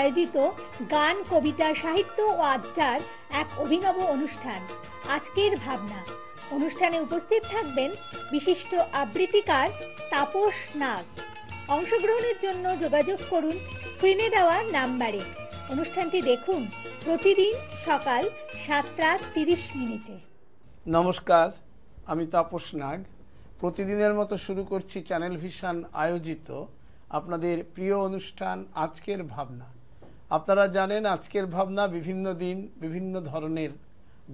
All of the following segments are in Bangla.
আয়োজিত গান, কবিতা, সাহিত্য ও আড্ডার এক অভিনব অনুষ্ঠান আজকের ভাবনা। অনুষ্ঠানে উপস্থিত থাকবেন বিশিষ্ট আবৃত্তিকার তাপস নাগ। অংশগ্রহণের জন্য যোগাযোগ করুন স্ক্রিনে দেওয়া নাম্বারে। অনুষ্ঠানটি দেখুন প্রতিদিন সকাল 7:30। নমস্কার, আমি তাপস নাগ। প্রতিদিনের মতো শুরু করছি চ্যানেল ভিশন আয়োজিত আপনাদের প্রিয় অনুষ্ঠান আজকের ভাবনা। আপনারা জানেন আজকের ভাবনা বিভিন্ন দিন বিভিন্ন ধরনের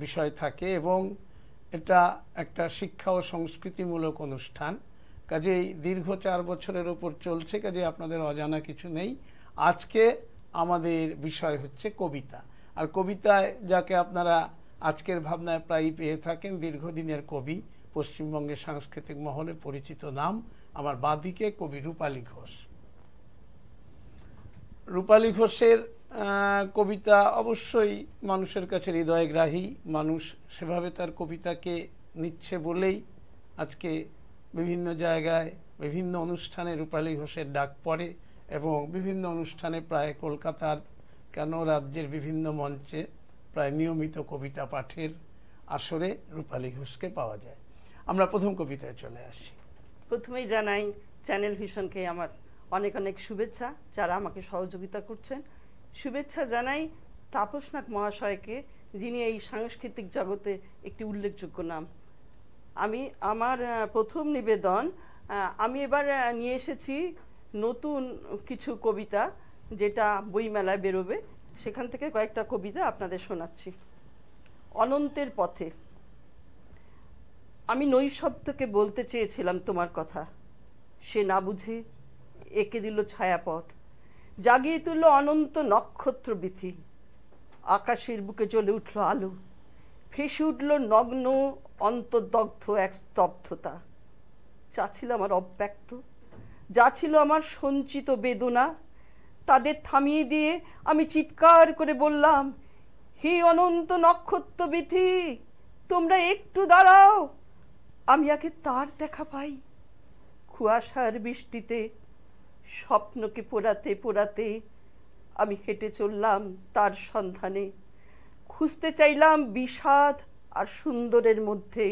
বিষয় থাকে এবং এটা একটা শিক্ষা ও সংস্কৃতিমূলক অনুষ্ঠান। কাজেই দীর্ঘ 4 বছরের উপর চলছে, কাজে আপনাদের অজানা কিছু নেই। আজকে আমাদের বিষয় হচ্ছে কবিতা। আর কবিতায় যাকে আপনারা আজকের ভাবনায় প্রায়ই পেয়ে থাকেন, দীর্ঘদিনের কবি, পশ্চিমবঙ্গের সাংস্কৃতিক মহলে পরিচিত নাম, আমার বাঁদিকে কবি রূপালী ঘোষ। রূপালী ঘোষের কবিতা অবশ্যই মানুষের কাছে হৃদয়গ্রাহী। মানুষ সেভাবে তার কবিতাকে নিচ্ছে বলেই আজকে বিভিন্ন জায়গায় বিভিন্ন অনুষ্ঠানে রূপালী ঘোষের ডাক পড়ে এবং বিভিন্ন অনুষ্ঠানে প্রায় কলকাতার কেন রাজ্যের বিভিন্ন মঞ্চে প্রায় নিয়মিত কবিতা পাঠের আসরে রূপালী ঘোষকে পাওয়া যায়। আমরা প্রথম কবিতায় চলে আসি। প্রথমেই জানাই চ্যানেল ভিশনকে আমার অনেক অনেক শুভেচ্ছা, যারা আমাকে সহযোগিতা করছেন। শুভেচ্ছা জানাই তাপস নাগ মহাশয়কে, যিনি এই সাংস্কৃতিক জগতে একটি উল্লেখযোগ্য নাম। আমার প্রথম নিবেদন, আমি এবার নিয়ে এসেছি নতুন কিছু কবিতা, যেটা বইমেলায় বেরোবে। সেখান থেকে কয়েকটা কবিতা আপনাদের শোনাচ্ছি। অনন্তের পথে। আমি নৈশব্দকে বলতে চেয়েছিলাম তোমার কথা, সে না বুঝে এঁকে দিল ছায়াপথ, জাগিয়ে তুলল অনন্ত নক্ষত্র বিথি। আকাশের বুকে জ্বলে উঠল আলো, ফেসে উঠল নগ্ন অন্তর্দগ্ধ এক স্তব্ধতা। যা ছিল আমার অব্যক্ত, যা ছিল আমার সঞ্চিত বেদনা, তাদের থামিয়ে দিয়ে আমি চিৎকার করে বললাম, হে অনন্ত নক্ষত্র বিথি, তোমরা একটু দাঁড়াও, আমি আগে তার দেখা পাই। কুয়াশার বৃষ্টিতে স্বপ্নকে পোড়াতে পোড়াতে আমি হেঁটে চললাম তার সন্ধানে। খুঁজতে চাইলাম বিষাদ আর সুন্দরের মধ্যে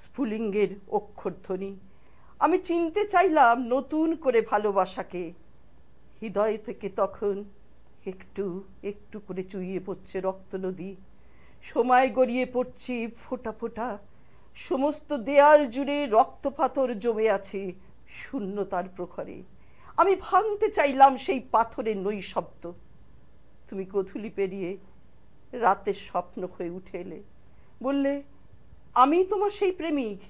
স্ফুলিঙ্গের অক্ষরধ্বনি। আমি চিনতে চাইলাম নতুন করে ভালোবাসাকে। হৃদয় থেকে তখন একটু একটু করে চুইয়ে পড়ছে রক্ত নদী, সময় গড়িয়ে পড়ছি ফোঁটা ফোঁটা। সমস্ত দেয়াল জুড়ে রক্তপাথর জমে আছে শূন্যতার প্রখরে। আমি ভাঙতে চাইলাম সেই পাথরের নৈশব্দ। তুমি গোধূলি পেরিয়ে রাতের স্বপ্ন হয়ে উঠে এলে, বললে, আমি তোমার সেই প্রেমিক,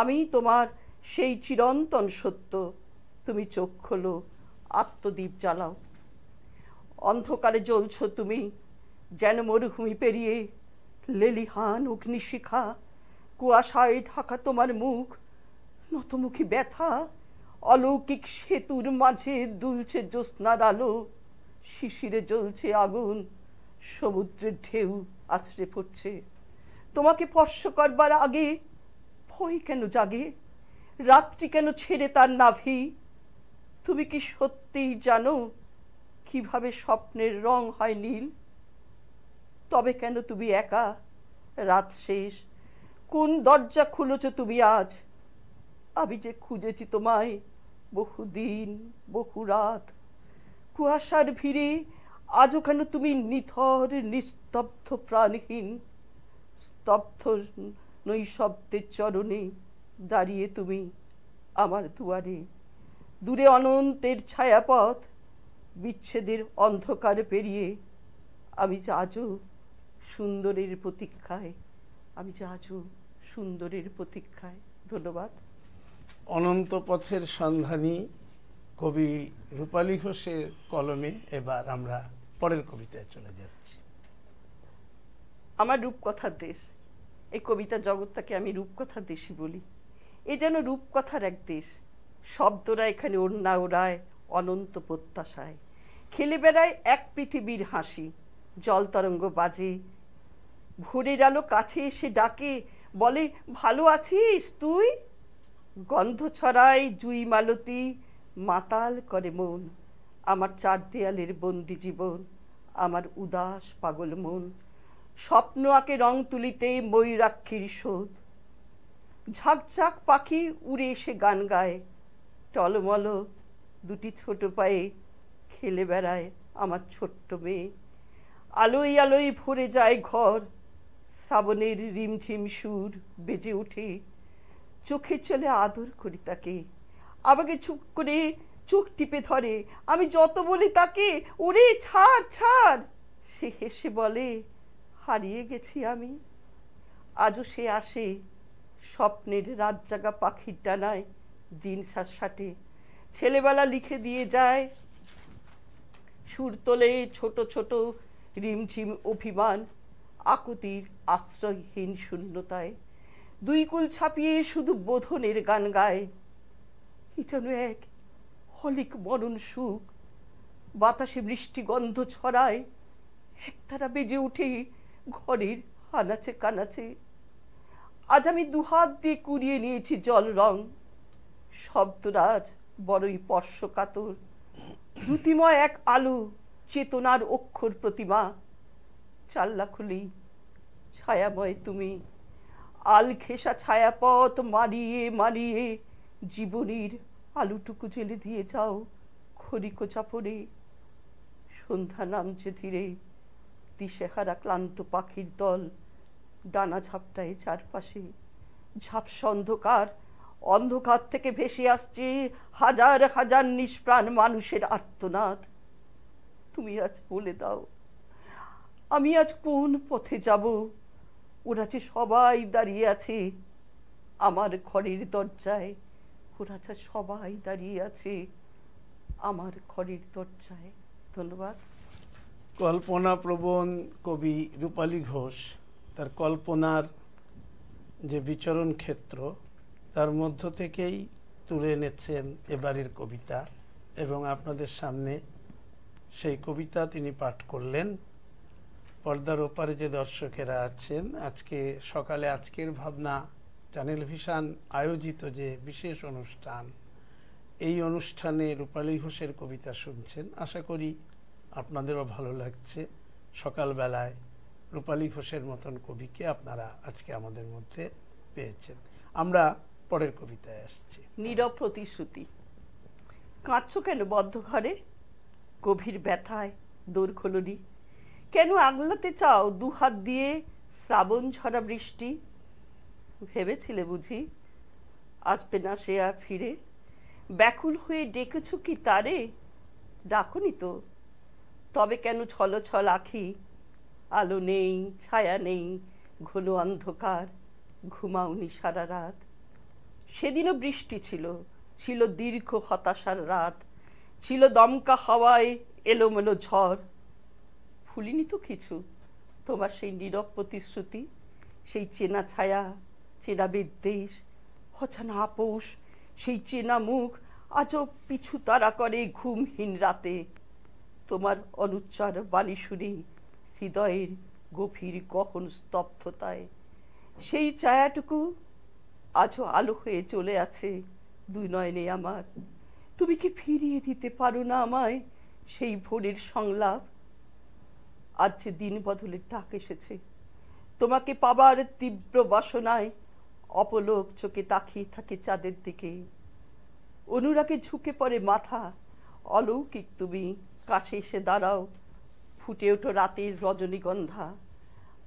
আমি তোমার সেই চিরন্তন সত্য। তুমি চোখ খোলো, আত্মদীপ জ্বালাও। অন্ধকারে জ্বলছ তুমি যেন মরুভূমি পেরিয়ে লেলিহান অগ্নিশিখা। কুয়াশায় ঢাকা তোমার মুখ, নতমুখী ব্যথা। অলৌকিক সেতুর মাঝে দুলছে জ্যোৎস্নার আলো, শিশিরে জ্বলছে আগুন, সমুদ্রের ঢেউ আছড়ে পড়ছে। তোমাকে স্পর্শ করবার আগে ভয় কেন জাগে? রাত্রি কেন ছেড়ে তার নাভি? তুমি কি সত্যিই জানো কিভাবে স্বপ্নের রং হয় নীল? তবে কেন তুমি একা? রাত শেষ, কোন দরজা খুলেছ তুমি আজ? আমি যে খুঁজেছি তোমায় বহুদিন বহু রাত। কুয়াশার ভিড়ে আজও কেন তুমি নিথর নিস্তব্ধ প্রাণহীন? স্তব্ধ নৈশব্দের চরণে দাঁড়িয়ে তুমি আমার দুয়ারে। দূরে অনন্তের ছায়াপথ, বিচ্ছেদের অন্ধকার পেরিয়ে আমি যে আজও সুন্দরের প্রতীক্ষায়, আমি যে আজও সুন্দরের প্রতীক্ষায়। ধন্যবাদ। অনন্ত পথের সন্ধানী কবি রূপালী ঘোষের কলমে এবার আমরা পরের কবিতায় চলে যাচ্ছি। আমার রূপকথার দেশ, এই কবিতা জগৎটাকে আমি রূপকথার দেশই বলি। এ যেন রূপকথার এক দেশ। শব্দরা এখানে ওড়না ওড়ায় অনন্ত প্রত্যাশায়, খেলে বেড়ায় এক পৃথিবীর হাসি। জল তরঙ্গ বাজে, ভোরের আলো কাছে এসে ডাকে, বলে, ভালো আছিস তুই? গন্ধ ছড়ায় জুই মালতী, মাতাল করে মন। আমার চার দেয়ালের বন্দি জীবন, আমার উদাস পাগল মন, স্বপ্ন আঁকে রং তুলিতে ময়ূরাক্ষীর শোধ। ঝাঁকঝাঁক পাখি উড়ে এসে গান গায়, টলমল দুটি ছোট পায়ে খেলে বেড়ায় আমার ছোট্ট মেয়ে। আলোয় আলোয় ভরে যায় ঘর, শ্রাবণের রিমঝিম সুর বেজে ওঠে, চোখে চলে আদর করি তাকে, আমাকে চুপ করে চোখ টিপে ধরে। আমি যত বলি তাকে, ওরে ছাড় ছাড়, সে হেসে বলে হারিয়ে গেছি আমি। আজও সে আসে স্বপ্নের রাত জাগা পাখির ডানায় দিন শাটে, ছেলেবেলা লিখে দিয়ে যায় সুর তোলে ছোট ছোট রিমঝিম অভিমান, আকুতির আশ্রয়হীন শূন্যতায় দুই কুল ছাপিয়ে শুধু বোধনের গান গায়। কি যেন এক হলিক মরণ সুখ, বাতাসে বৃষ্টি গন্ধ ছড়ায়, একতারা বেজে উঠে ঘরের আনাচে কানাচে। আজ আমি দুহাত দিয়ে কুড়িয়ে নিয়েছি জল রং, শব্দরাজ বড়ই স্পর্শকাতর, দ্যুতিময় এক আলো, চেতনার অক্ষর প্রতিমা। চাল্লা খুলি ছায়াময় তুমি, আল ঘেঁষা ছায়াপথ মারিয়ে মারিয়ে জীবনীর আলুটুকু জেলে দিয়ে যাও খড়িকো চাপড়ে। সন্ধ্যা নামছে ধীরে, দিশেহারা ক্লান্ত পাখির দল ডানা ঝাপটায় চারপাশে। ঝাপসা অন্ধকার, অন্ধকার থেকে ভেসে আসছে হাজার হাজার নিষ্প্রাণ মানুষের আর্তনাদ। তুমি আজ বলে দাও, আমি আজ কোন পথে যাব? ওরা যে সবাই দাঁড়িয়ে আছে আমার ঘরের দরজায়, ওরা যে সবাই দাঁড়িয়ে আছে আমার ঘরের দরজায়। ধন্যবাদ। কল্পনাপ্রবণ কবি রূপালী ঘোষ তার কল্পনার যে বিচরণ ক্ষেত্র, তার মধ্য থেকেই তুলে এনেছেন এবারের কবিতা, এবং আপনাদের সামনে সেই কবিতা তিনি পাঠ করলেন। পর্দার ওপারে যে দর্শকেরা আছেন, আজকে সকালে আজকের ভাবনা চ্যানেল ভিশন আয়োজিত যে বিশেষ অনুষ্ঠান, এই অনুষ্ঠানে রূপালী ঘোষের কবিতা শুনছেন। আশা করি আপনাদেরও ভালো লাগছে। সকালবেলায় রূপালী ঘোষের মতন কবিকে আপনারা আজকে আমাদের মধ্যে পেয়েছেন। আমরা পরের কবিতায় আসছি। নীরব প্রতিশ্রুতি। কাঁদছো কেন বদ্ধ ঘরে? গভীর ব্যথায় দোর খোলনি কেন? আগলাতে চাও দুহাত দিয়ে শ্রাবণ ঝরা বৃষ্টি? ভেবেছিলে বুঝি আসবে না সে আর ফিরে? ব্যাকুল হয়ে ডেকেছ কি তারে? ডাকুনি তো, তবে কেন ছলছল আখি? আলো নেই, ছায়া নেই, ঘন অন্ধকার, ঘুমাওনি সারা রাত। সেদিনও বৃষ্টি ছিল, ছিল দীর্ঘ হতাশার রাত, ছিল দমকা হাওয়ায় এলোমেলো ঝড়। ভুলিনি তো কিছু তোমার সেই নীরব প্রতিশ্রুতি, সেই চেনা ছায়া, চেনা বিদ্বেষ, অজানা আপোষ, সেই চেনা মুখ আজও পিছু তাড়া করে ঘুমহীন রাতে। তোমার অনুচ্চার বাণী শুনি হৃদয়ের গভীর গহন স্তব্ধতায়। সেই ছায়াটুকু আজও আলো হয়ে চলে আছে দুই নয়নে আমার। তুমি কি ফিরিয়ে দিতে পারো না আমায় সেই ভোরের সংলাপ? আজ যে দিন বদলের ডাক এসেছে, তোমাকে পাবার তীব্র বাসনায় অপলোক চোখে তাকিয়ে থাকে চাঁদের দিকে। অনুরাগে ঝুঁকে পড়ে মাথা, অলৌকিক তুমি কাছে এসে দাঁড়াও, ফুটে ওঠো রাতের রজনীগন্ধা।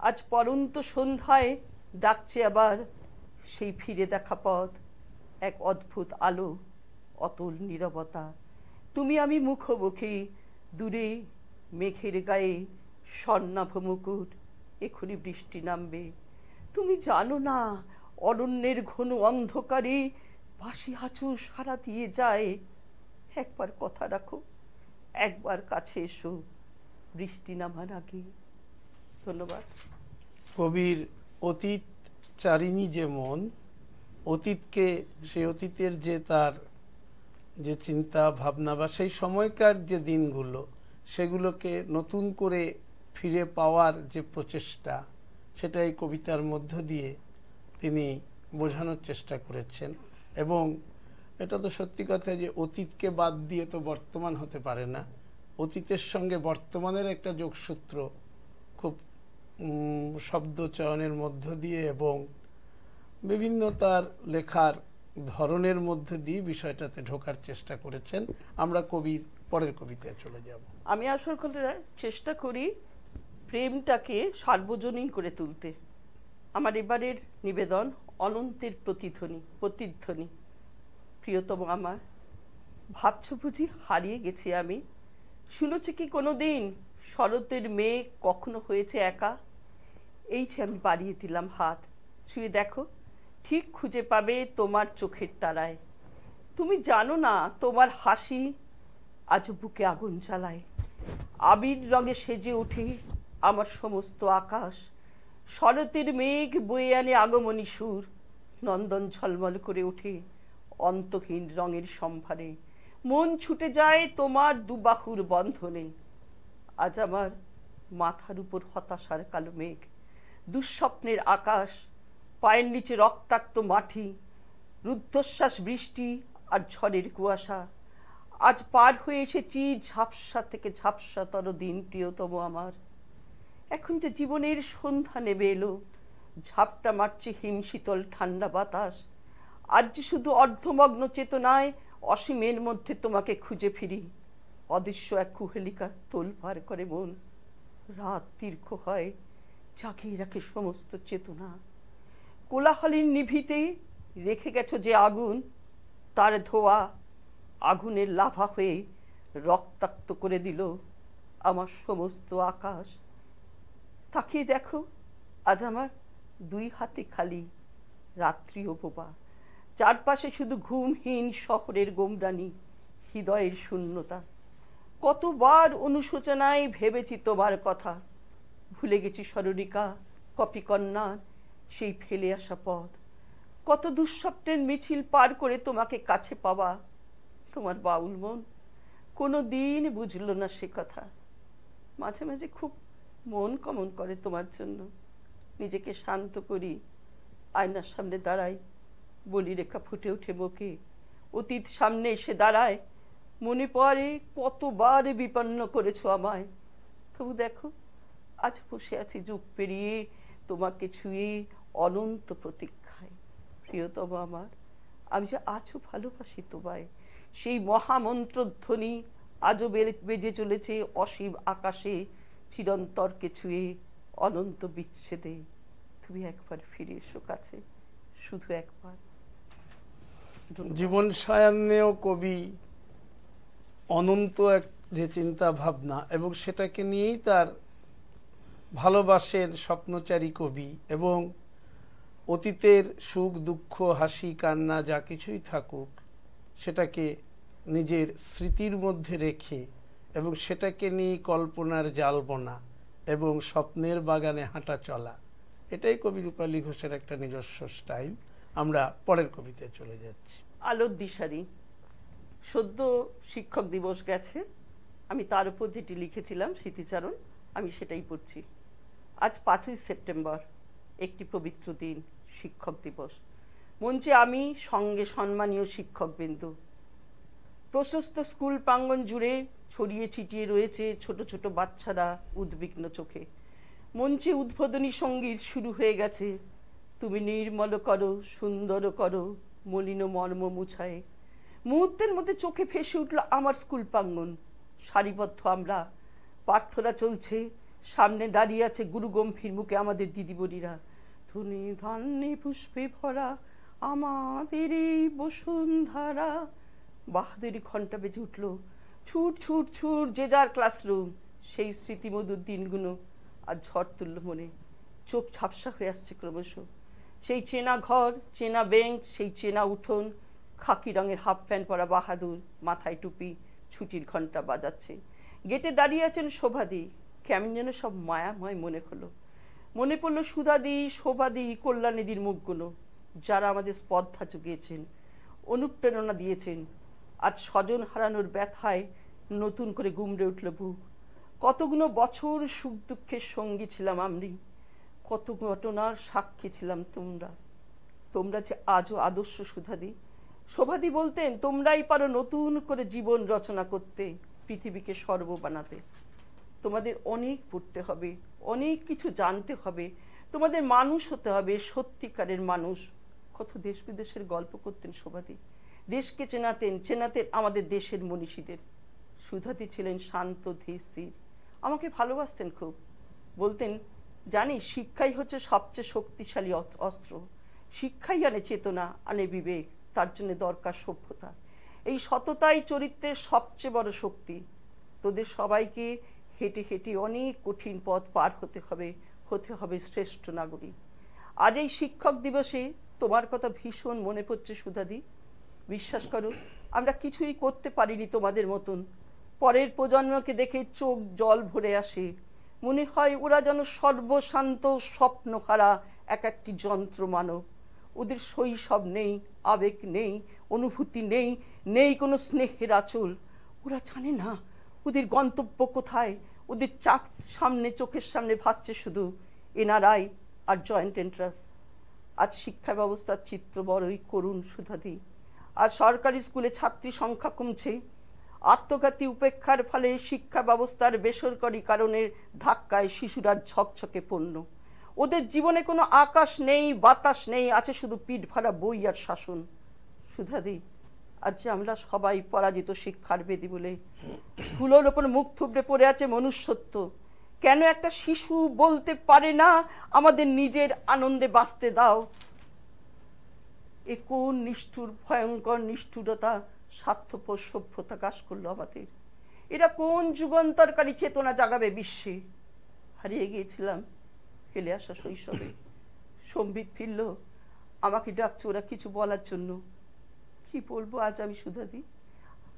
আজ পরন্ত সন্ধ্যায় ডাকছে আবার সেই ফিরে দেখা পথ, এক অদ্ভুত আলো, অতল নীরবতা। তুমি আমি মুখোমুখি, দূরে মেঘের গায়ে স্বর্ণাভ মুকুট, এখনই বৃষ্টি নামবে। তুমি জানো না অরণ্যের ঘন অন্ধকারে বাঁশি হাঁচু সারা দিয়ে যায়। একবার কথা রাখো, একবার কাছে এসো বৃষ্টি নামার আগে। ধন্যবাদ। কবির অতীত চারিণী যে মন, অতীতকে, সে অতীতের যে তার যে চিন্তা ভাবনা বা সেই সময়কার যে দিনগুলো, সেগুলোকে নতুন করে ফিরে পাওয়ার যে প্রচেষ্টা, সেটা এই কবিতার মধ্য দিয়ে তিনি বোঝানোর চেষ্টা করেছেন। এবং এটা তো সত্যি কথা যে অতীতকে বাদ দিয়ে তো বর্তমান হতে পারে না। অতীতের সঙ্গে বর্তমানের একটা যোগসূত্র খুব শব্দ চয়নের মধ্য দিয়ে এবং বিভিন্ন তার লেখার ধরনের মধ্যে দিয়ে বিষয়টাতে ঢোকার চেষ্টা করেছেন। আমরা কবির পরের কবিতায় চলে যাব। আমি আসল করে চেষ্টা করি প্রেমটাকে সার্বজনীন করে তুলতে। আমার এবারের নিবেদন অনন্তের প্রতিধ্বনি। প্রিয়তম আমার, ভাবছ বুঝি হারিয়ে গেছি আমি? শুনেছ কি কোনো দিন শরতের মেঘ কখনো হয়েছে একা? এই যে আমি বাড়িয়ে দিলাম হাত, ছুঁয়ে দেখো, ঠিক খুঁজে পাবে তোমার চোখের তারায়। তুমি জানো না তোমার হাসি আজ বুকে আগুন জ্বালায়। আবির রঙে সেজে ওঠে আমার সমস্ত আকাশ। শরতের মেঘ বয়ে আনে আগমনী সুর। নন্দন ঝলমল করে ওঠে অন্তহীন রঙের সম্ভারে। মন ছুটে যায় তোমার দুবাহুর বন্ধনে। আজ আমার মাথার উপর হতাশার কালো মেঘ, দুঃস্বপ্নের আকাশ, পায়ের নিচে রক্তাক্ত মাটি, রুদ্ধশ্বাস বৃষ্টি আর ঝড়ের কুয়াশা। আজ পার হয়ে এসেছি ঝাপসা থেকে ঝাপসাতর দিন প্রিয়তম আমার। এখন যে জীবনের সন্ধ্যা নেমে এলো, ঝাপটা মারছে হিমশীতল ঠান্ডা বাতাস। আজ যে শুধু অর্ধমগ্ন চেতনায় অসীমের মধ্যে তোমাকে খুঁজে ফিরি। অদৃশ্য এক কুহেলিকা তোলপাড় করে মন। রাত দীর্ঘ হয়, জাগিয়ে রাখে সমস্ত চেতনা। কোলাহলের নিভিতে রেখে গেছো যে আগুন, তার ধোয়া আগুনের লাভা হয়ে রক্তাক্ত করে দিল আমার সমস্ত আকাশ। তাকিয়ে দেখো, আজ আমার দুই হাতে খালি, রাত্রিও বোবা। চারপাশে শুধু ঘুমহীন শহরের গোমরানি, হৃদয়ের শূন্যতা। কতবার অনুশোচনায় ভেবেছি তোমার কথা। ভুলে গেছি সরলিকা কপিকন্যার সেই ফেলে আসা পথ। কত দুঃস্বপ্নের মিছিল পার করে তোমাকে কাছে পাওয়া। তোমার বাউল মন কোনো দিন বুঝলো না সে কথা। মাঝে মাঝে খুব মন কমন করে তোমার জন্য। নিজেকে শান্ত করি, আয়নার সামনে দাঁড়াই, বলি রেখা ফুটে ওঠে মুখে। অতীত সামনে এসে দাঁড়ায়, মনে পড়ে কতবার বিপন্ন করেছো আমায়। তবু দেখো, আজ বসে আছি যুগ পেরিয়ে তোমাকে ছুঁয়ে অনন্ত প্রতীক্ষায়। প্রিয়তম আমার, আমি যে আজও ভালোবাসি তোমায়। সেই মহামন্ত্রধ্বনি আজও বেজে চলেছে অসীম আকাশে, চিরন্তরকে ছুঁয়ে অনন্ত বিচ্ছেদে। তুমি একবার ফিরে এসো কাছে, শুধু একবার। জীবন সায়ান্নেও কবি অনন্ত এক যে চিন্তা ভাবনা এবং সেটাকে নিয়েই তার ভালোবাসেন স্বপ্নচারী কবি। এবং অতীতের সুখ দুঃখ হাসি কান্না যা কিছুই থাকুক, সেটাকে নিজের স্মৃতির মধ্যে রেখে এবং সেটাকে নিয়ে কল্পনার জাল বোনা এবং স্বপ্নের বাগানে হাঁটা চলা, এটাই কবি রূপালী ঘোষের একটা নিজস্ব স্টাইল। আমরা পরের কবিতায় চলে যাচ্ছি। আলোর দিশারি। সদ্য শিক্ষক দিবস গেছে, আমি তার উপর যেটি লিখেছিলাম স্মৃতিচারণ, আমি সেটাই পড়ছি। আজ 5ই সেপ্টেম্বর, একটি পবিত্র দিন, শিক্ষক দিবস। মঞ্চে আমি, সঙ্গে সম্মানীয় শিক্ষকবৃন্দ। প্রশস্ত স্কুল প্রাঙ্গণ জুড়ে ছড়িয়ে ছিটিয়ে রয়েছে ছোট ছোট বাচ্চারা উদ্বিগ্ন চোখে। মঞ্চে উদ্বোধনী সঙ্গীত শুরু হয়ে গেছে। তুমি নির্মল করো, সুন্দর করো, মলিন মর্ম মুছায়। মুহূর্তের মধ্যে চোখে ভেসে উঠল আমার স্কুল প্রাঙ্গণ। সারিবদ্ধ আমরা, প্রার্থনা চলছে। সামনে দাঁড়িয়ে আছে গুরু গম্ভীর মুখে আমাদের দিদিমণিরা। ধনে ধান্যে পুষ্পে ভরা আমাদের এই বসুন্ধরা। বাহাদুরি ঘন্টা বেজে উঠল। ছুট ছুট ছুট যে যার ক্লাসরুম। সেই স্মৃতিমধুর দিনগুলো আর ঝড় তুলল মনে। চোখ ঝাপসা হয়ে আসছে ক্রমশ। সেই চেনা ঘর, চেনা বেঞ্চ, সেই চেনা উঠোন। খাকি রঙের হাফ প্যান্ট পরা বাহাদুর, মাথায় টুপি, ছুটির ঘন্টা বাজাচ্ছে। গেটে দাঁড়িয়ে আছেন শোভাদি। কেমন যেন সব মায়াময় মনে হলো। মনে পড়লো সুধাদি, শোভাদি, কল্যাণীদির মুখগুলো, যারা আমাদের স্পর্ধা জুগিয়েছেন, অনুপ্রেরণা দিয়েছেন। আজ স্বজন হারানোর ব্যথায় নতুন করে গুমড়ে উঠল বুক। কতগুলো বছর সুখ দুঃখের সঙ্গী ছিলাম আমি, কত ঘটনার সাক্ষী ছিলাম তোমরা। তোমরা যে আজও আদর্শ সুধাদি, শোভাদি বলতেন, তোমরাই পারো নতুন করে জীবন রচনা করতে, পৃথিবীকে স্বর্গ বানাতে। তোমাদের অনেক পড়তে হবে, অনেক কিছু জানতে হবে, তোমাদের মানুষ হতে হবে, সত্যিকারের মানুষ। কত দেশ বিদেশের গল্প করতেন শোভাদি, দেশকে চেনাতেন আমাদের দেশের মনীষীদের। সুধাদি ছিলেন শান্ত ধীর স্থির, আমাকে ভালোবাসতেন খুব। বলতেন, জানিস শিক্ষাই হচ্ছে সবচেয়ে শক্তিশালী অস্ত্র। শিক্ষাই আনে চেতনা, আনে বিবেক, তার জন্য দরকার সভ্যতা। এই সততাই চরিত্রের সবচেয়ে বড় শক্তি। তোদের সবাইকে হেঁটে হেঁটে অনেক কঠিন পথ পার হতে হবে শ্রেষ্ঠ নাগরিক। আজ এই শিক্ষক দিবসে তোমার কথা ভীষণ মনে পড়ছে সুধাদি। বিশ্বাস করো, আমরা কিছুই করতে পারিনি তোমাদের মতন। পরের প্রজন্মকে দেখে চোখ জল ভরে আসে, মনে হয় ওরা যেন সর্বশান্ত স্বপ্নহারা একটি যন্ত্র মানব। ওদের শৈশব নেই, আবেগ নেই, অনুভূতি নেই কোনো স্নেহের আঁচল। ওরা জানে না ওদের গন্তব্য কোথায়। ওদের চোখের সামনে ভাসছে শুধু এনআরআই আর জয়েন্ট এন্ট্রান্স। আজ শিক্ষা ব্যবস্থার চিত্র বড়ই করুণ সুধাদি। আর সরকারি স্কুলে ছাত্রী সংখ্যা কমছে। আত্মঘাতী উপেক্ষার ফলে শিক্ষা ব্যবস্থার বেসরকারি কারণের ধাক্কায় শিশুরা ঝকঝকে পণ্য। ওদের জীবনে কোনো আকাশ নেই, বাতাস নেই, আছে শুধু পিঠ ভরা বই আর শাসন। সুধাদি, আজ যে আমরা সবাই পরাজিত শিক্ষার বেদি বলে ধুলোর ওপর মুখ থুবড়ে পড়ে আছে মনুষ্যত্ব। কেন একটা শিশু বলতে পারে না আমাদের নিজের আনন্দে বাঁচতে দাও? এ কোন নিষ্ঠুর ভয়ঙ্কর নিষ্ঠুরতা, স্বার্থপর সভ্যতা কাজ করলো আমাদের? এরা কোন যুগান্তরকারী চেতনা জাগাবে বিশ্বে? হারিয়ে গিয়েছিলাম ফেলে আসা শৈশবে। সম্বিত ফিরল, আমাকে ডাকছে ওরা কিছু বলার জন্য। কি বলবো আজ আমি সুধাদি?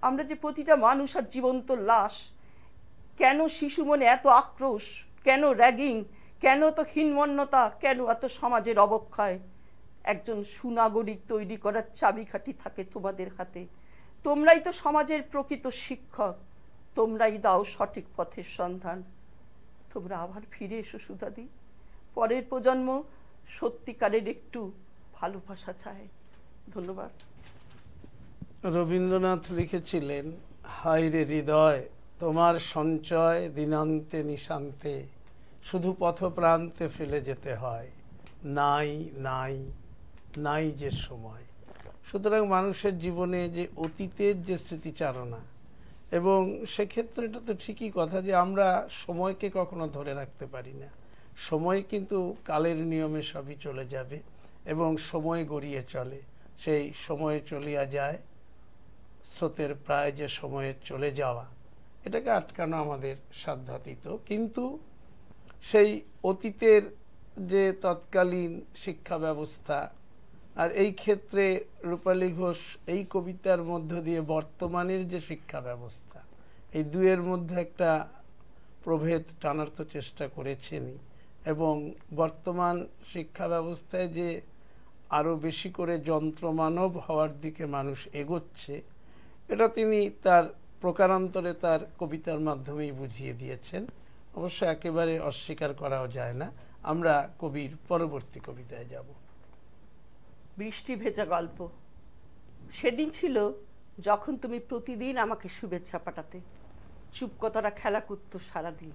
আমরা যে প্রতিটা মানুষ আর জীবন্ত লাশ। কেন শিশু মনে এত আক্রোশ? কেন র্যাগিং? কেন এত হীনমন্যতা? কেন এত সমাজের অবক্ষয়? একজন সুনাগরিক তৈরি করার চাবিকাঠি থাকে তোমাদের হাতে। তোমরাই তো সমাজের প্রকৃত শিক্ষক। তোমরাই দাও সঠিক পথের সন্ধান। তোমরা আবার ফিরে এসো সুধাদি। পরের প্রজন্ম সত্যিকারের একটু ভালোবাসা চায়। ধন্যবাদ। রবীন্দ্রনাথ লিখেছিলেন, হায় রে হৃদয় তোমার সঞ্চয় দিনান্তে নিশান্তে, শুধু পথপ্রান্তে ফেলে যেতে হয়, নাই নাই নাই যে সময়। সুতরাং মানুষের জীবনে যে অতীতের যে স্মৃতিচারণা, এবং সেক্ষেত্রে এটা তো ঠিকই কথা যে আমরা সময়কে কখনো ধরে রাখতে পারি না। সময় কিন্তু কালের নিয়মে সবই চলে যাবে এবং সময় গড়িয়ে চলে। সেই সময়ে চলিয়া যায়, স্রোতের প্রায় যে সময়ে চলে যাওয়া, এটাকে আটকানো আমাদের সাধ্যাতীত। কিন্তু সেই অতীতের যে তৎকালীন শিক্ষা ব্যবস্থা, আর এই ক্ষেত্রে রূপালী ঘোষ এই কবিতার মধ্য দিয়ে বর্তমানের যে শিক্ষা ব্যবস্থা, এই দুয়ের মধ্যে একটা প্রভেদ টানার তো চেষ্টা করেছেনই। এবং বর্তমান শিক্ষা ব্যবস্থায় যে আরও বেশি করে যন্ত্রমানব হওয়ার দিকে মানুষ এগোচ্ছে, এটা তিনি তার প্রকারান্তরে তার কবিতার মাধ্যমেই বুঝিয়ে দিয়েছেন। অবশ্য একেবারে অস্বীকার করাও যায় না। আমরা কবির পরবর্তী কবিতায় যাব। বৃষ্টি ভেজা গল্প। সেদিন ছিল যখন তুমি প্রতিদিন আমাকে শুভেচ্ছা পাঠাতে। চুপকতারা খেলা করতো সারাদিন।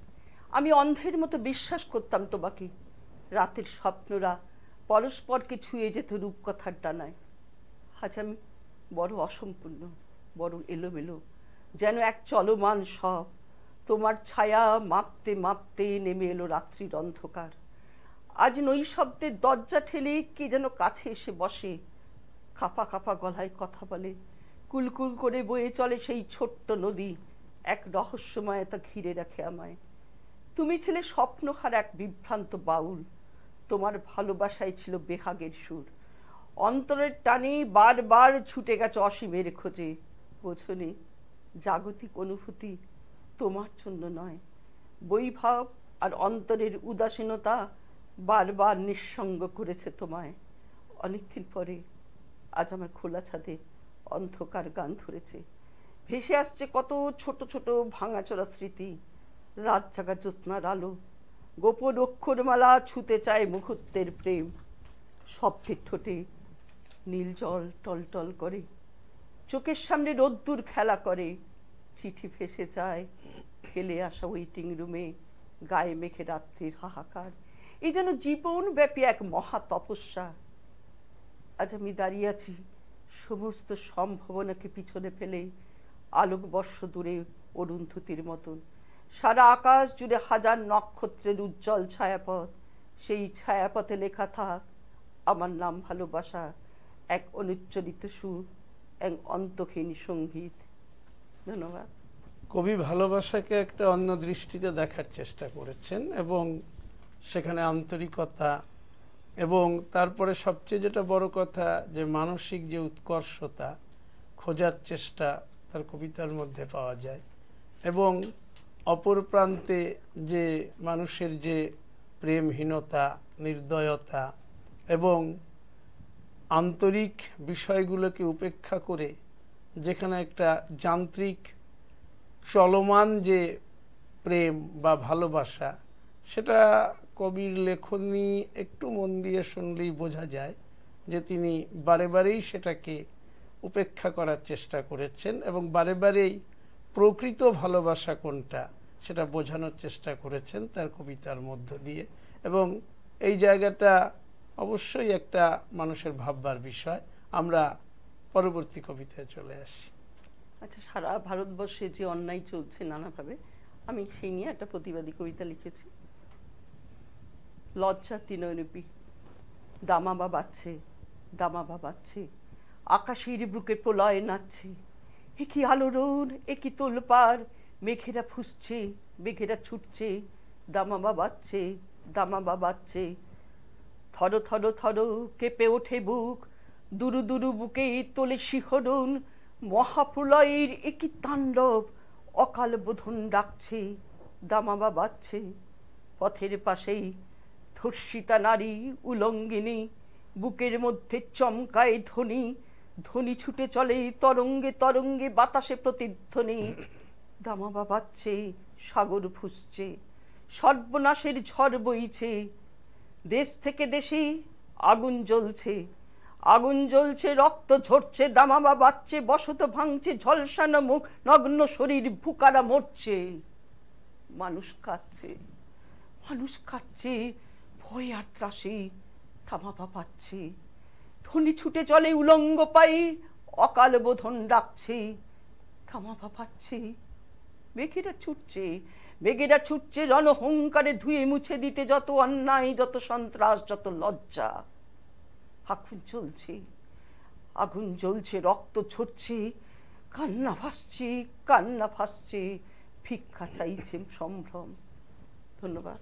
আমি অন্ধের মতো বিশ্বাস করতাম তোমাকে। রাতের স্বপ্নরা পরস্পরকে ছুঁয়ে যেত রূপকথার ডানায়। আজ আমি বড় অসম্পূর্ণ, বড় এলোমেলো, যেন এক চলমান সব। তোমার ছায়া মাপতে মাপতে নেমে এলো রাত্রির অন্ধকার। আজ নৈশব্দের দরজা ঠেলে কে যেন কাছে এসে বসে, কাঁপা কাঁপা গলায় কথা বলে। কুলকুল করে বয়ে চলে সেই ছোট্ট নদী, এক রহস্যময় তা ঘিরে রাখে আমায়। তুমি ছিলে স্বপ্নহার এক বিভ্রান্ত বাউল। তোমার ভালোবাসায় ছিল বেহাগের সুর। অন্তরের টানে বারবার ছুটে গেছে অসীমের খোঁজে। বোঝনি, জাগতিক অনুভূতি তোমার জন্য নয়। বৈভব আর অন্তরের উদাসীনতা বারবার নিঃসঙ্গ করেছে তোমায়। অনেকদিন পরে আজ আমার খোলা ছাদে অন্ধকার গান ধরেছে। ভেসে আসছে কত ছোট ছোট ভাঙাচোরা স্মৃতি। রাত জাগা জ্যোৎস্নার আলো, গোপন অক্ষরমালা ছুতে চায় মুহূর্তের প্রেম। শব্দের ঠোঁটে নীল জল টলটল করে। চোখের সামনে রোদ্দুর খেলা করে, চিঠি ভেসে যায় ফেলে আসা ওয়েটিং রুমে, গায়ে মেখে রাত্রির হাহাকার। এই যেন জীবনব্যাপী এক মহা তপস্যা। আজ আমি দাঁড়িয়ে আছি সমস্ত সম্ভাবনাকে পিছনে ফেলে, আলোকবর্ষ দূরে অরুন্ধতির মতন। সারা আকাশ জুড়ে হাজার নক্ষত্রের উজ্জ্বল ছায়াপথ, সেই ছায়াপথে লেখা থাক আমার নাম ভালোবাসা, এক অনুচ্চরিত সুর, এক অন্তহীন সঙ্গীত। ধন্যবাদ। কবি ভালোবাসাকে একটা অন্য দৃষ্টিতে দেখার চেষ্টা করেছেন এবং সেখানে আন্তরিকতা এবং তারপরে সবচেয়ে যেটা বড় কথা যে মানসিক যে উৎকর্ষতা খোঁজার চেষ্টা তার কবিতার মধ্যে পাওয়া যায়। এবং অপর প্রান্তে যে মানুষের যে প্রেমহীনতা, নির্দয়তা এবং আন্তরিক বিষয়গুলোকে উপেক্ষা করে যেখানে একটা যান্ত্রিক চলমান যে প্রেম বা ভালোবাসা, সেটা কবির লেখনী একটু মন দিয়ে শুনলেই বোঝা যায় যে তিনি বারে বারেই সেটাকে উপেক্ষা করার চেষ্টা করেছেন এবং বারে বারেই প্রকৃত ভালোবাসা কোনটা সেটা বোঝানোর চেষ্টা করেছেন তার কবিতার মধ্য দিয়ে। এবং এই জায়গাটা অবশ্যই একটা মানুষের ভাববার বিষয়। আমরা পরবর্তী কবিতায় চলে আসি। আচ্ছা, সারা ভারতবর্ষে যে অন্যায় চলছে নানাভাবে, আমি সেই নিয়ে একটা প্রতিবাদী কবিতা লিখেছি। লজ্জা তিনয়নপি, দামাবা বাজছে, দামাবা বাজছে, আকাশের বুকে প্রলয় নাচছে, এ কি আলোড়ন, এ কি তোলপাড়, মেঘেরা ফুসছে, মেঘেরা ছুটছে, দামাবা বাজছে, দামাবা বাজছে, থরো থরো থরো কেঁপে ওঠে বুক, দুরু দুরু বুকে তোলে শিহরণ, মহাপ্রলয়ের এ কি তাণ্ডব, অকাল বোধন ডাকছে, দামাবা বাজছে, পথের পাশেই ধর্ষিতা নারী উলঙ্গিনী, বুকের মধ্যে চমকায় ধ্বনি, ধ্বনি ছুটে চলে তরঙ্গে তরঙ্গে বাতাসে প্রতিধ্বনি, দামাবা বাজছে, সাগর ফুসছে, সর্বনাশের ঝড় বইছে, দেশ থেকে দেশে আগুন জ্বলছে, আগুন জ্বলছে, রক্ত ঝরছে, দামাবা বাজছে, বসত ভাঙছে, ঝলসানো মুখ, নগ্ন শরীর, ভুকারা মরছে, মানুষ কাঁদছে, মানুষ কাঁদছে, ভয় আর ত্রাসে, দামাবা বাজছে, ধ্বনি ছুটে চলে উলঙ্গ পায়ে, অকাল বোধন ডাকছে, দামাবা বাজছে, মেঘেরা ছুটছে, মেঘেরা ছুটছে রণহংকারে ধুয়ে মুছে দিতে যত অন্যায়, যত সন্ত্রাস, যত লজ্জা। আগুন জ্বলছে, আগুন জ্বলছে, রক্ত ঝরছে, কান্না ভাসছে, কান্না ভাসছে, ভিক্ষা চাইছে সম্ভ্রম। ধন্যবাদ।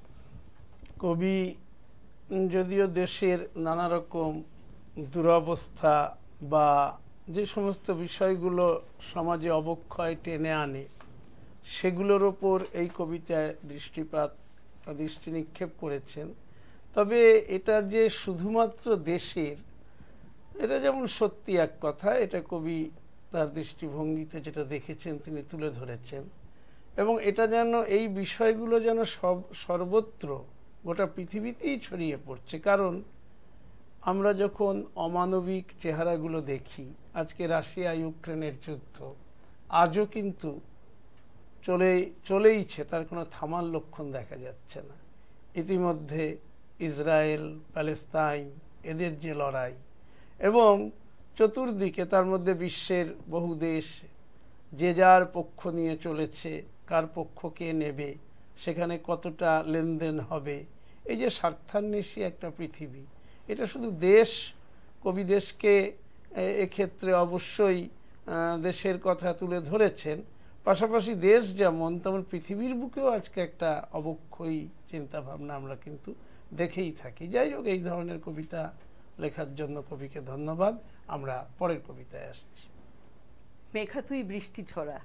কবি যদিও দেশের নানা রকম দুরবস্থা বা যে সমস্ত বিষয়গুলো সমাজে অবক্ষয় টেনে আনে সেগুলোর ওপর এই কবিতায় দৃষ্টি নিক্ষেপ করেছেন, তবে এটা যে শুধুমাত্র দেশের, এটা যেমন সত্যি এক কথা, এটা কবি তার দৃষ্টিভঙ্গিতে যেটা দেখেছেন তিনি তুলে ধরেছেন এবং এটা যেন এই বিষয়গুলো যেন সর্বত্র গোটা পৃথিবীতেই ছড়িয়ে পড়ছে। কারণ আমরা যখন অমানবিক চেহারাগুলো দেখি, আজকে রাশিয়া ইউক্রেনের যুদ্ধ আজও কিন্তু চলেইছে, তার কোনো থামার লক্ষণ দেখা যাচ্ছে না। ইতিমধ্যে ইসরায়েল প্যালেস্তাইন এদের যে লড়াই এবং চতুর্দিকে তার মধ্যে বিশ্বের বহু দেশ যে যার পক্ষ নিয়ে চলেছে, কার পক্ষ কে নেবে, সেখানে কতটা লেনদেন হবে, এই যে স্বার্থান্বেষী একটা পৃথিবী, এটা শুধু দেশ, কবি দেশকে এক্ষেত্রে অবশ্যই দেশের কথা তুলে ধরেছেন, পাশাপাশি দেশ যেমন তেমন পৃথিবীর বুকেও আজকে একটা অবক্ষয়ী চিন্তা ভাবনা আমরা কিন্তু দেখেই থাকি। যাই হোক, এই ধরনের কবিতা লেখার জন্য কবিকে ধন্যবাদ। আমরা পরের কবিতায় আসছি। মেঘা তুই বৃষ্টি ঝরা,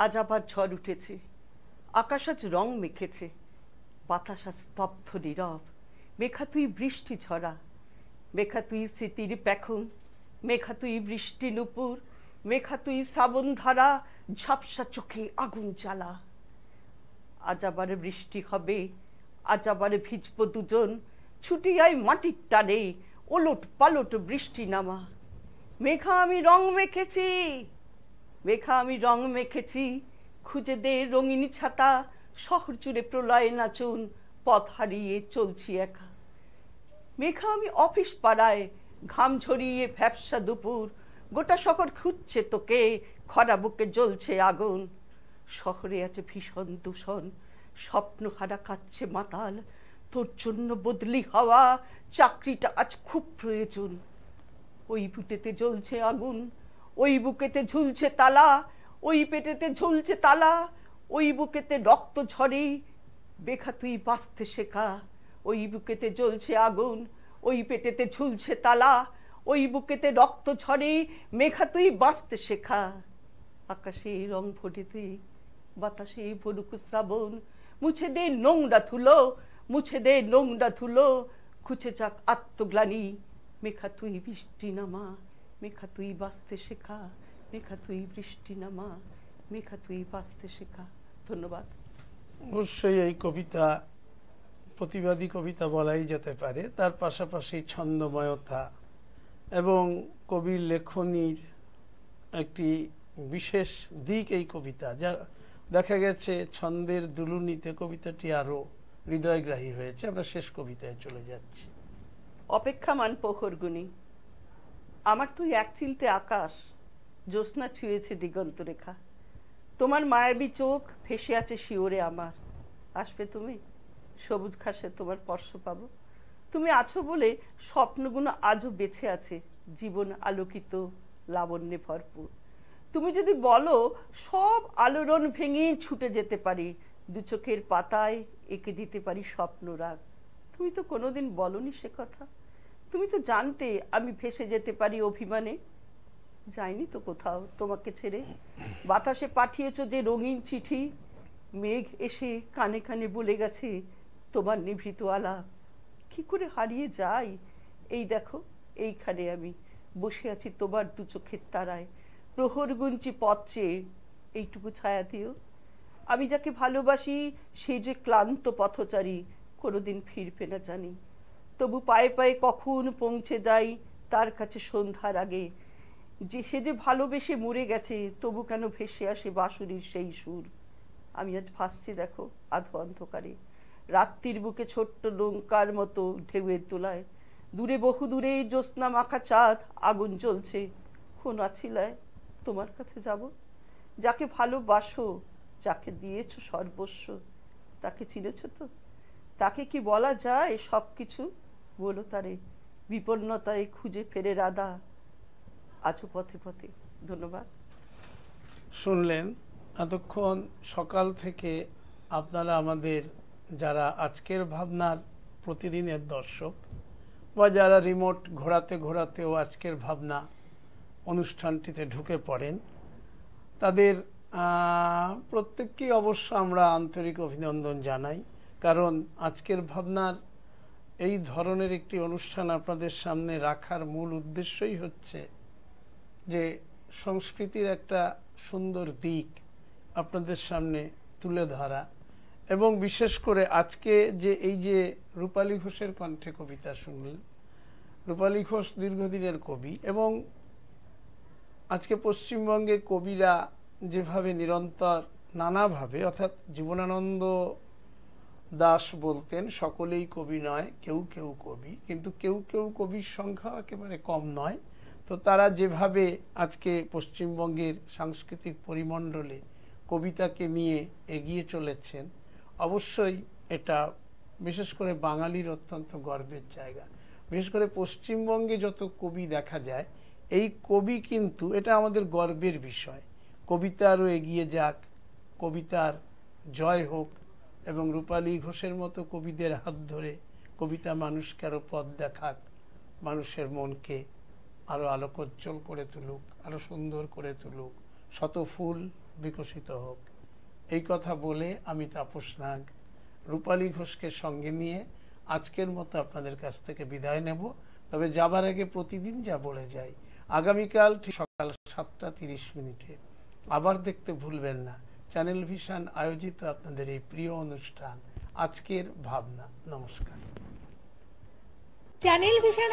আজ আবার ঝড় উঠেছে, আকাশ আজ রং মেখেছে, বাতাস আজ স্তব্ধ নীরব, মেঘা তুই বৃষ্টি ঝরা, মেঘা তুই স্মৃতির পেখম, মেঘা তুই বৃষ্টি নুপুর, মেঘা তুই শ্রাবণ ধারা, ঝাপসা চোখে আগুন জ্বালা, আজ আবার বৃষ্টি হবে, আজ আবার ভিজব দুজন, ছুটি আয় মাটির টানে, ওলট পালট বৃষ্টি নামা, মেঘা আমি রং মেখেছি, মেঘা আমি রং মেখেছি, খুঁজে দে রঙিনী ছাতা, শহর জুড়ে প্রলয় নাচুন, পথ হারিয়ে চলছি একা। মেঘা আমি অফিস পাড়ায়, ঘাম ঝরিয়ে ভ্যাপসা দুপুর, গোটা শহর খুঁজছে তোকে, খরা বুকে জ্বলছে আগুন। শহরে আছে ভীষণ দূষণ, স্বপ্ন হারা খাচ্ছে মাতাল, তোর জন্য বদলি হওয়া চাকরিটা আজ খুব প্রয়োজন। ওই বুটেতে জ্বলছে আগুন, ওই বুকেতে ঝুলছে তালা, ওই পেটেতে ঝুলছে তালা, ওই বুকেতে রক্ত ঝরে, বেখা তুই বাঁচতে শেখা। ওই বুকেতে জ্বলছে আগুন, ওই পেটেতে ঝুলছে তালা, ওই বুকেতে রক্ত ঝরে, মেঘা তুই বাঁচতে শেখা। আকাশে রং ফোটে তুই, বাতাসে পড়ুক শ্রাবণ, মুছে দে নোংরা ধুলো, মুছে দে নোংরা ধুলো, খুঁজে যাক আত্মগ্লানি। মেঘা তুই বৃষ্টি নামা, মেঘা তুই বাঁচতে শেখা, মেঘা তুই বৃষ্টি নামা, মেঘা তুই বাঁচতে শেখা। ধন্যবাদ। অবশ্যই এই কবিতা প্রতিবাদী কবিতা বলাই যেতে পারে, তার পাশাপাশি ছন্দময়তা এবং কবির লেখনীর একটি বিশেষ দিক এই কবিতা, যা দেখা গেছে ছন্দের দুলুনিতে কবিতাটি আরো হৃদয়গ্রাহী হয়েছে। আমরা শেষ কবিতায় চলে যাচ্ছি। অপেক্ষামান প্রহরগুনি, আমার তুই এক চিলতে আকাশ, জ্যোৎস্না ছুঁয়েছে দিগন্ত রেখা, তোমার মায়াবী চোখ ভেসে আছে শিওরে আমার। আসবে তুমি, সবুজ ঘাসে তোমার স্পর্শ পাবো, তুমি আছো বলে স্বপ্নগুলো আজও বেঁচে আছে, জীবন আলোকিত লাবণ্যে ভরপুর। তুমি যদি বলো সব আলোড়ন ভেঙে ছুটে যেতে পারি, দু চোখের পাতায় এঁকে দিতে পারি স্বপ্ন রাগ। তুমি তো কোনোদিন বলনি সে কথা, তুমি তো জানতে আমি ভেসে যেতে পারি অভিমানে। যাইনি তো কোথাও তোমাকে ছেড়ে, বাতাসে পাঠিয়েছো যে রঙিন চিঠি, মেঘ এসে কানে কানে বলে গেছে তোমার নিভৃত আলাপ। কি করে হারিয়ে যাই, এই দেখো এইখানে আমি বসে আছি তোমার দু চোখের তারায়, প্রহর গুনছি পথ চেয়ে, এইটুকু ছায়া দিও। আমি যাকে ভালোবাসি সে যে ক্লান্ত পথচারী, কোনোদিন ফিরবে না জানি, তবু পায়ে পায়ে কখন পৌঁছে যাই তার কাছে সন্ধ্যার আগে। যে সে যে ভালোবেসে মরে গেছে, তবু কেন ভেসে আসে বাঁশুরির সেই সুর। আমি আজ ভাসছি দেখো আধো অন্ধকারে, রাত্রির বুকে ছোট্ট নৌকার মতো ঢেউয়ের তোলায়, দূরে বহু দূরে জ্যোৎস্না মাখা চাঁদ আগুন জ্বলছে। কোন আছিলায় তোমার কাছে যাব, যাকে ভালোবাসো, যাকে দিয়েছো সর্বস্ব, তাকে চিনেছ তো? তাকে কি বলা যায় সব কিছু? বলো তারে, বিপন্নতায় খুঁজে ফেরে রাধা আছো পথে পথে। ধন্যবাদ। শুনলেন এতক্ষণ সকাল থেকে আপনারা আমাদের যারা আজকের ভাবনার প্রতিদিনের দর্শক বা যারা রিমোট ঘোরাতে ঘোরাতেও আজকের ভাবনা অনুষ্ঠানটিতে ঢুকে পড়েন, তাদের প্রত্যেককেই অবশ্য আমরা আন্তরিক অভিনন্দন জানাই। কারণ আজকের ভাবনার এই ধরনের একটি অনুষ্ঠান আপনাদের সামনে রাখার মূল উদ্দেশ্যই হচ্ছে যে সংস্কৃতির একটা সুন্দর দিক আপনাদের সামনে তুলে ধরা, এবং বিশেষ করে আজকে যে এই যে রূপালী ঘোষের কণ্ঠে কবিতা শুনলেন, রূপালী ঘোষ দীর্ঘদিনের কবি, এবং আজকে পশ্চিমবঙ্গে কবিরা যেভাবে নিরন্তর নানাভাবে, অর্থাৎ জীবনানন্দ দাশ বলতেন সকলেই কবি নয়, কেউ কেউ কবি, কিন্তু কেউ কেউ কবির সংখ্যা একেবারে কম নয়। তো তারা যেভাবে আজকে পশ্চিমবঙ্গের সাংস্কৃতিক পরিমণ্ডলে কবিতাকে নিয়ে এগিয়ে চলেছেন, অবশ্যই এটা বিশেষ করে বাঙালির অত্যন্ত গর্বের জায়গা। বিশেষ করে পশ্চিমবঙ্গে যত কবি দেখা যায়, এই কবি কিন্তু এটা আমাদের গর্বের বিষয়। কবিতা আরও এগিয়ে যাক, কবিতার জয় হোক, এবং রূপালী ঘোষের মতো কবিদের হাত ধরে কবিতা মানুষকে আরও পথ দেখাক, মানুষের মনকে আরও আলোকোজ্জ্বল করে তুলুক, আরও সুন্দর করে তুলুক, শত ফুল বিকশিত হোক। এই কথা বলে আমি তাপস নাগ রূপালী ঘোষকে সঙ্গে নিয়ে আজকের মতো আপনাদের কাছ থেকে বিদায় নেব। তবে যাবার আগে প্রতিদিন যা বলে যাই, আগামীকাল ঠিক সকাল 7:30 আবার দেখতে ভুলবেন না চ্যানেল ভিশন আয়োজিত আপনাদের এই প্রিয় অনুষ্ঠান আজকের ভাবনা। নমস্কার। Channel vision